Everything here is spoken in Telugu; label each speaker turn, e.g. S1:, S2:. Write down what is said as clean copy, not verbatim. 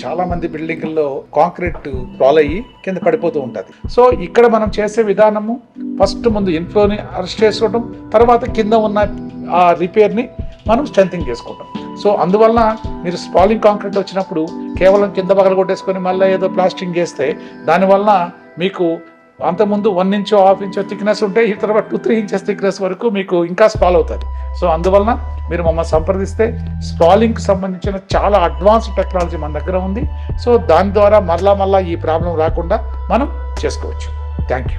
S1: చాలా మంది బిల్డింగ్ల్లో కాంక్రీట్ రాల్ అయ్యి కింద పడిపోతూ ఉంటుంది. సో ఇక్కడ మనం చేసే విధానము ఫస్ట్ ముందు ఇన్ఫ్లోని అరెస్ట్ చేసుకోవడం, తర్వాత కింద ఉన్న ఆ రిపేర్ని మనం స్ట్రెంథింగ్ చేసుకుంటాం. సో అందువల్ల మీరు స్పాలింగ్ కాంక్రీట్ వచ్చినప్పుడు కేవలం కింద పగల కొట్టేసుకొని మళ్ళీ ఏదో ప్లాస్టింగ్ చేస్తే దానివల్ల మీకు అంతకుముందు 1 ఇంచ్ 1/2 ఇంచ్ థిక్నెస్ ఉంటే ఈ తర్వాత 2-3 ఇంచెస్ థిక్నెస్ వరకు మీకు ఇంకా స్పాల్ అవుతుంది. సో అందువలన మీరు మమ్మల్ని సంప్రదిస్తే స్పాలింగ్కి సంబంధించిన చాలా అడ్వాన్స్డ్ టెక్నాలజీ మన దగ్గర ఉంది. సో దాని ద్వారా మళ్ళా ఈ ప్రాబ్లం రాకుండా మనం చేసుకోవచ్చు. Thank you.